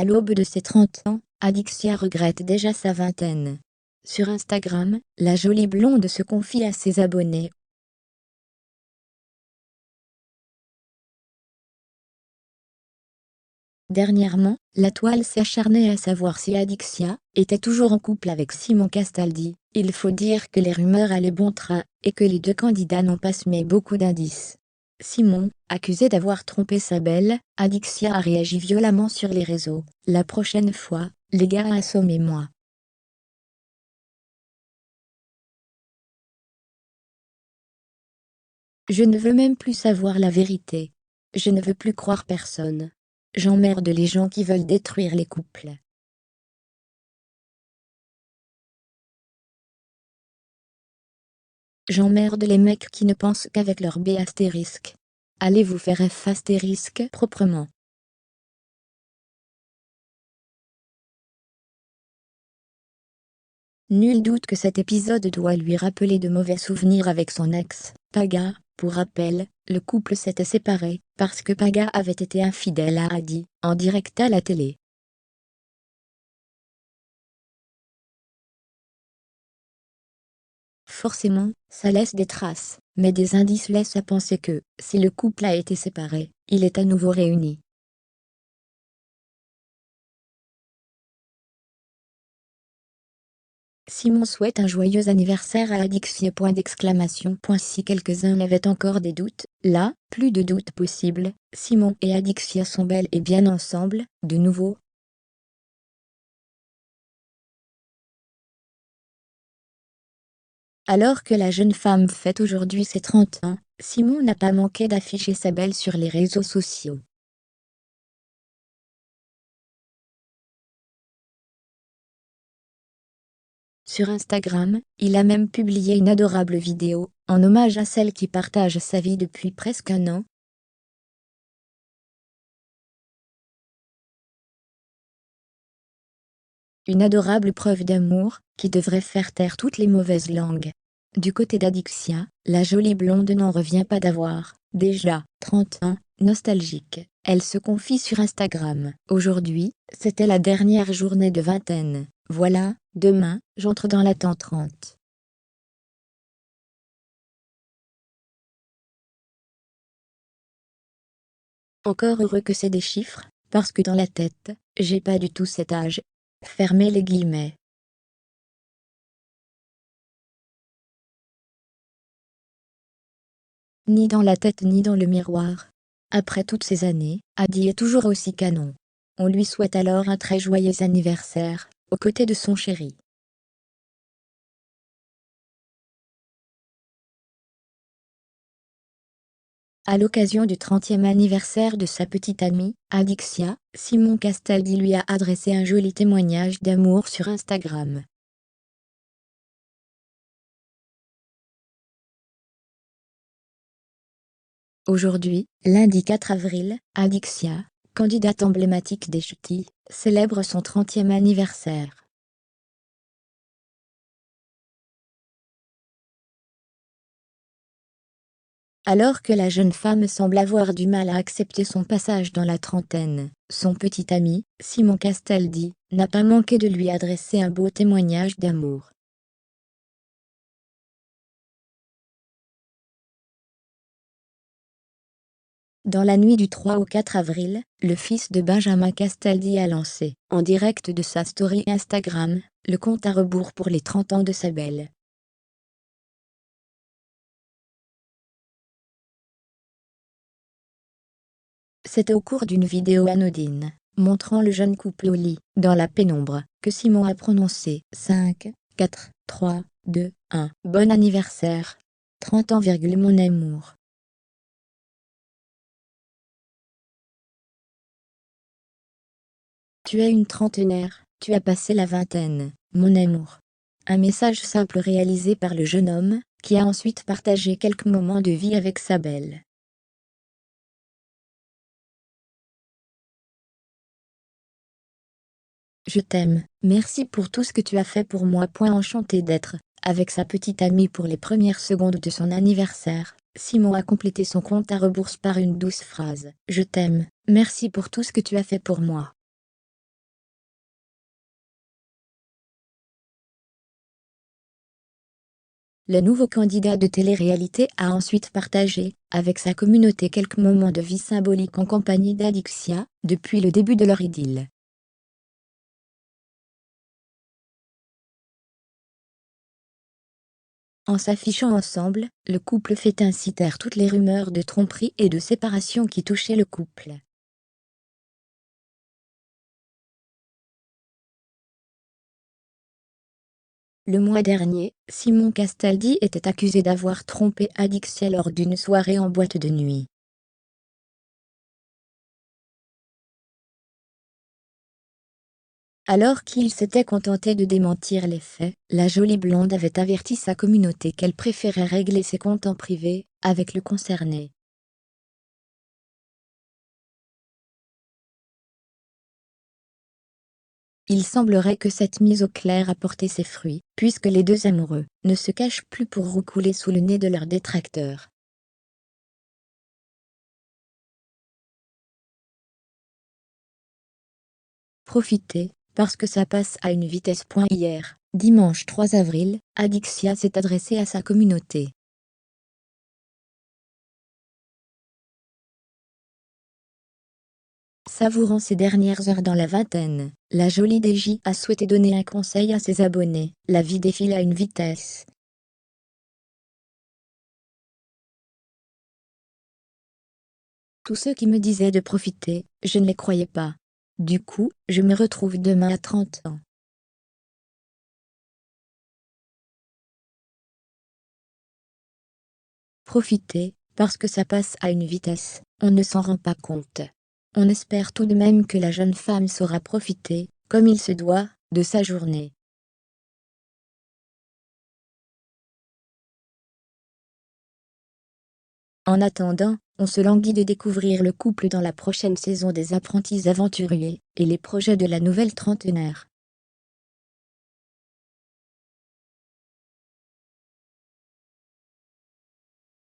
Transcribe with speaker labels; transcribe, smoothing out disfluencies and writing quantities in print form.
Speaker 1: À l'aube de ses 30 ans, Adixia regrette déjà sa vingtaine. Sur Instagram, la jolie blonde se confie à ses abonnés. Dernièrement, la toile s'est acharnée à savoir si Adixia était toujours en couple avec Simon Castaldi. Il faut dire que les rumeurs allaient bon train, et que les deux candidats n'ont pas semé beaucoup d'indices. Simon, accusé d'avoir trompé sa belle, Adixia a réagi violemment sur les réseaux. La prochaine fois, les gars, assommez-moi. Je ne veux même plus savoir la vérité. Je ne veux plus croire personne. J'emmerde les gens qui veulent détruire les couples. J'emmerde les mecs qui ne pensent qu'avec leur B astérisque. Allez vous faire F astérisque proprement. Nul doute que cet épisode doit lui rappeler de mauvais souvenirs avec son ex, Paga. Pour rappel, le couple s'était séparé parce que Paga avait été infidèle à Adi, en direct à la télé. Forcément, ça laisse des traces, mais des indices laissent à penser que, si le couple a été séparé, il est à nouveau réuni. Simon souhaite un joyeux anniversaire à Adixia. Si quelques-uns avaient encore des doutes, là, plus de doutes possibles, Simon et Adixia sont bel et bien ensemble, de nouveau. Alors que la jeune femme fête aujourd'hui ses 30 ans, Simon n'a pas manqué d'afficher sa belle sur les réseaux sociaux. Sur Instagram, il a même publié une adorable vidéo, en hommage à celle qui partage sa vie depuis presque un an. Une adorable preuve d'amour, qui devrait faire taire toutes les mauvaises langues. Du côté d'Adixia, la jolie blonde n'en revient pas d'avoir, déjà, 30 ans, nostalgique. Elle se confie sur Instagram. Aujourd'hui, c'était la dernière journée de vingtaine. Voilà, demain, j'entre dans la tente 30. Encore heureux que c'est des chiffres, parce que dans la tête, j'ai pas du tout cet âge. Fermez les guillemets. Ni dans la tête ni dans le miroir. Après toutes ces années, Adi est toujours aussi canon. On lui souhaite alors un très joyeux anniversaire, aux côtés de son chéri. À l'occasion du 30e anniversaire de sa petite amie, Adixia, Simon Castaldi lui a adressé un joli témoignage d'amour sur Instagram. Aujourd'hui, lundi 4 avril, Adixia, candidate emblématique des Ch'tis, célèbre son 30e anniversaire. Alors que la jeune femme semble avoir du mal à accepter son passage dans la trentaine, son petit ami, Simon Castaldi, n'a pas manqué de lui adresser un beau témoignage d'amour. Dans la nuit du 3 au 4 avril, le fils de Benjamin Castaldi a lancé, en direct de sa story Instagram, le compte à rebours pour les 30 ans de sa belle. C'était au cours d'une vidéo anodine, montrant le jeune couple au lit, dans la pénombre, que Simon a prononcé 5, 4, 3, 2, 1. Bon anniversaire. 30 ans, mon amour. Tu es une trentenaire, tu as passé la vingtaine, mon amour. Un message simple réalisé par le jeune homme, qui a ensuite partagé quelques moments de vie avec sa belle. Je t'aime, merci pour tout ce que tu as fait pour moi. Enchanté d'être avec sa petite amie pour les premières secondes de son anniversaire. Simon a complété son compte à rebours par une douce phrase. Je t'aime, merci pour tout ce que tu as fait pour moi. Le nouveau candidat de télé-réalité a ensuite partagé, avec sa communauté, quelques moments de vie symboliques en compagnie d'Alixia, depuis le début de leur idylle. En s'affichant ensemble, le couple fait ainsi taire toutes les rumeurs de tromperie et de séparation qui touchaient le couple. Le mois dernier, Simon Castaldi était accusé d'avoir trompé Alixia lors d'une soirée en boîte de nuit. Alors qu'il s'était contenté de démentir les faits, la jolie blonde avait averti sa communauté qu'elle préférait régler ses comptes en privé, avec le concerné. Il semblerait que cette mise au clair a porté ses fruits, puisque les deux amoureux ne se cachent plus pour roucouler sous le nez de leurs détracteurs. Profitez, parce que ça passe à une vitesse. Hier, dimanche 3 avril, Alixia s'est adressée à sa communauté. Savourant ses dernières heures dans la vingtaine, la jolie DJ a souhaité donner un conseil à ses abonnés: la vie défile à une vitesse. Tous ceux qui me disaient de profiter, je ne les croyais pas. Du coup, je me retrouve demain à 30 ans. Profitez, parce que ça passe à une vitesse, on ne s'en rend pas compte. On espère tout de même que la jeune femme saura profiter, comme il se doit, de sa journée. En attendant, on se languit de découvrir le couple dans la prochaine saison des Apprentis Aventuriers, et les projets de la nouvelle trentenaire.